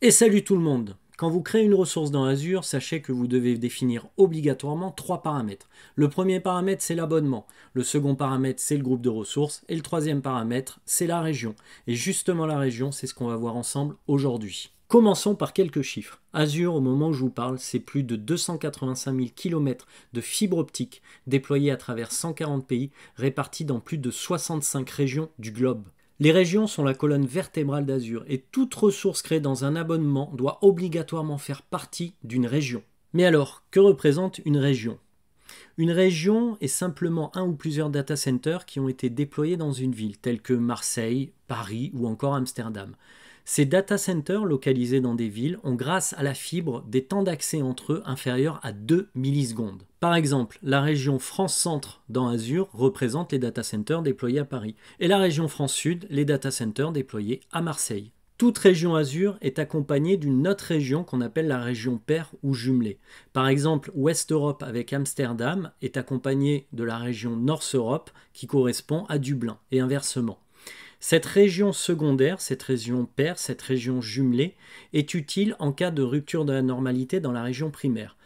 Et salut tout le monde! Quand vous créez une ressource dans Azure, sachez que vous devez définir obligatoirement 3 paramètres. Le premier paramètre, c'est l'abonnement. Le second paramètre, c'est le groupe de ressources. Et le troisième paramètre, c'est la région. Et justement la région, c'est ce qu'on va voir ensemble aujourd'hui. Commençons par quelques chiffres. Azure, au moment où je vous parle, c'est plus de 285 000 km de fibre optique déployés à travers 140 pays, répartis dans plus de 65 régions du globe. Les régions sont la colonne vertébrale d'Azure et toute ressource créée dans un abonnement doit obligatoirement faire partie d'une région. Mais alors, que représente une région? Une région est simplement un ou plusieurs data centers qui ont été déployés dans une ville, telle que Marseille, Paris ou encore Amsterdam. Ces data centers localisés dans des villes ont, grâce à la fibre, des temps d'accès entre eux inférieurs à 2 millisecondes. Par exemple, la région France-Centre dans Azure représente les data centers déployés à Paris, et la région France-Sud, les data centers déployés à Marseille. Toute région Azure est accompagnée d'une autre région qu'on appelle la région paire ou jumelée. Par exemple, West Europe avec Amsterdam est accompagnée de la région North Europe qui correspond à Dublin, et inversement. Cette région secondaire, cette région paire, cette région jumelée est utile en cas de rupture de la normalité dans la région primaire.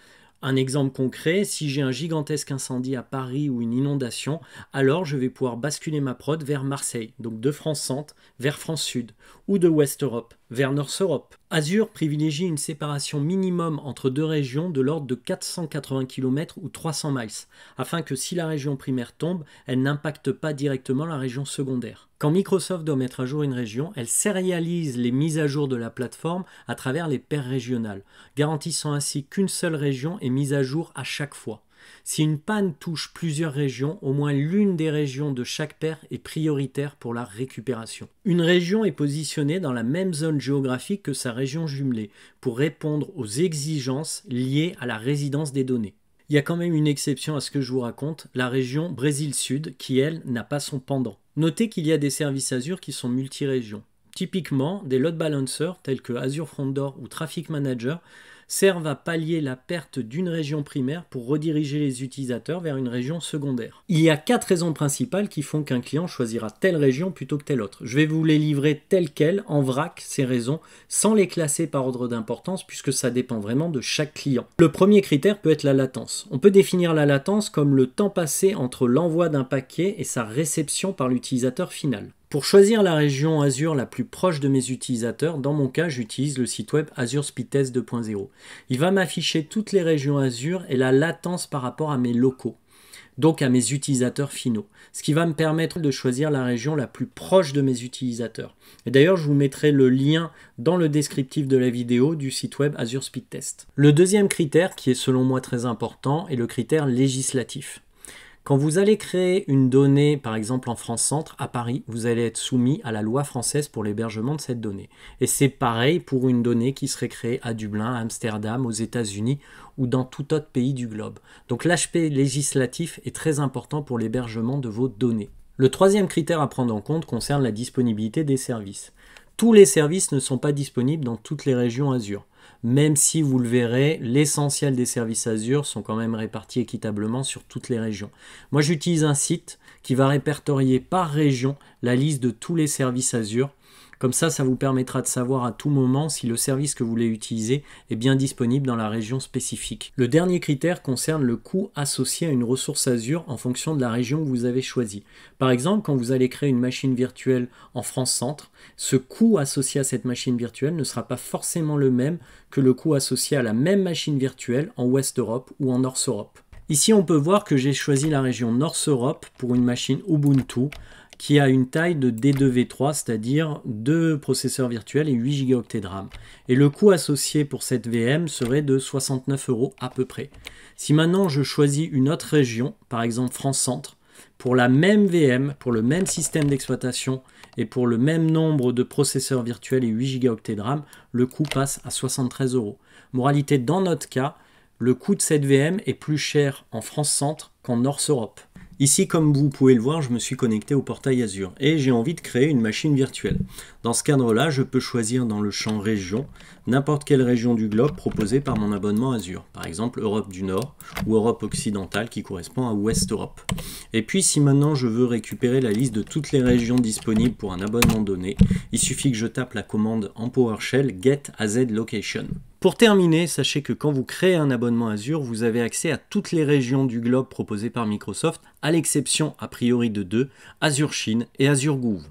Un exemple concret, si j'ai un gigantesque incendie à Paris ou une inondation, alors je vais pouvoir basculer ma prod vers Marseille, donc de France Centre vers France Sud, ou de West Europe vers North Europe. Azure privilégie une séparation minimum entre deux régions de l'ordre de 480 km ou 300 miles, afin que si la région primaire tombe, elle n'impacte pas directement la région secondaire. Quand Microsoft doit mettre à jour une région, elle sérialise les mises à jour de la plateforme à travers les paires régionales, garantissant ainsi qu'une seule région est mise à jour à chaque fois. Si une panne touche plusieurs régions, au moins l'une des régions de chaque paire est prioritaire pour la récupération. Une région est positionnée dans la même zone géographique que sa région jumelée pour répondre aux exigences liées à la résidence des données. Il y a quand même une exception à ce que je vous raconte, la région Brésil Sud qui, elle, n'a pas son pendant. Notez qu'il y a des services Azure qui sont multi-régions. Typiquement, des load balancers tels que Azure Front Door ou Traffic Manager servent à pallier la perte d'une région primaire pour rediriger les utilisateurs vers une région secondaire. Il y a 4 raisons principales qui font qu'un client choisira telle région plutôt que telle autre. Je vais vous les livrer telles quelles, en vrac, ces raisons, sans les classer par ordre d'importance puisque ça dépend vraiment de chaque client. Le premier critère peut être la latence. On peut définir la latence comme le temps passé entre l'envoi d'un paquet et sa réception par l'utilisateur final. Pour choisir la région Azure la plus proche de mes utilisateurs, dans mon cas, j'utilise le site web Azure Speedtest 2.0. Il va m'afficher toutes les régions Azure et la latence par rapport à mes locaux, donc à mes utilisateurs finaux, ce qui va me permettre de choisir la région la plus proche de mes utilisateurs. Et d'ailleurs, je vous mettrai le lien dans le descriptif de la vidéo du site web Azure Speedtest. Le deuxième critère, qui est selon moi très important, est le critère législatif. Quand vous allez créer une donnée, par exemple en France Centre, à Paris, vous allez être soumis à la loi française pour l'hébergement de cette donnée. Et c'est pareil pour une donnée qui serait créée à Dublin, à Amsterdam, aux États-Unis ou dans tout autre pays du globe. Donc l'aspect législatif est très important pour l'hébergement de vos données. Le troisième critère à prendre en compte concerne la disponibilité des services. Tous les services ne sont pas disponibles dans toutes les régions Azure. Même si, vous le verrez, l'essentiel des services Azure sont quand même répartis équitablement sur toutes les régions. Moi, j'utilise un site qui va répertorier par région la liste de tous les services Azure. Comme ça vous permettra de savoir à tout moment si le service que vous voulez utiliser est bien disponible dans la région spécifique. Le dernier critère concerne le coût associé à une ressource Azure en fonction de la région que vous avez choisie. Par exemple, quand vous allez créer une machine virtuelle en France Centre, ce coût associé à cette machine virtuelle ne sera pas forcément le même que le coût associé à la même machine virtuelle en West Europe ou en North Europe. Ici, on peut voir que j'ai choisi la région North Europe pour une machine Ubuntu qui a une taille de D2V3, c'est-à-dire 2 processeurs virtuels et 8 Go de RAM. Et le coût associé pour cette VM serait de 69 € à peu près. Si maintenant je choisis une autre région, par exemple France Centre, pour la même VM, pour le même système d'exploitation et pour le même nombre de processeurs virtuels et 8 Go de RAM, le coût passe à 73 €. Moralité, dans notre cas, le coût de cette VM est plus cher en France Centre qu'en North Europe. Ici, comme vous pouvez le voir, je me suis connecté au portail Azure et j'ai envie de créer une machine virtuelle. Dans ce cadre-là, je peux choisir dans le champ Région n'importe quelle région du globe proposée par mon abonnement Azure. Par exemple, Europe du Nord ou Europe occidentale qui correspond à Ouest Europe. Et puis, si maintenant je veux récupérer la liste de toutes les régions disponibles pour un abonnement donné, il suffit que je tape la commande en PowerShell Get AZ Location. Pour terminer, sachez que quand vous créez un abonnement Azure, vous avez accès à toutes les régions du globe proposées par Microsoft, à l'exception a priori de deux, Azure Chine et Azure Gouv.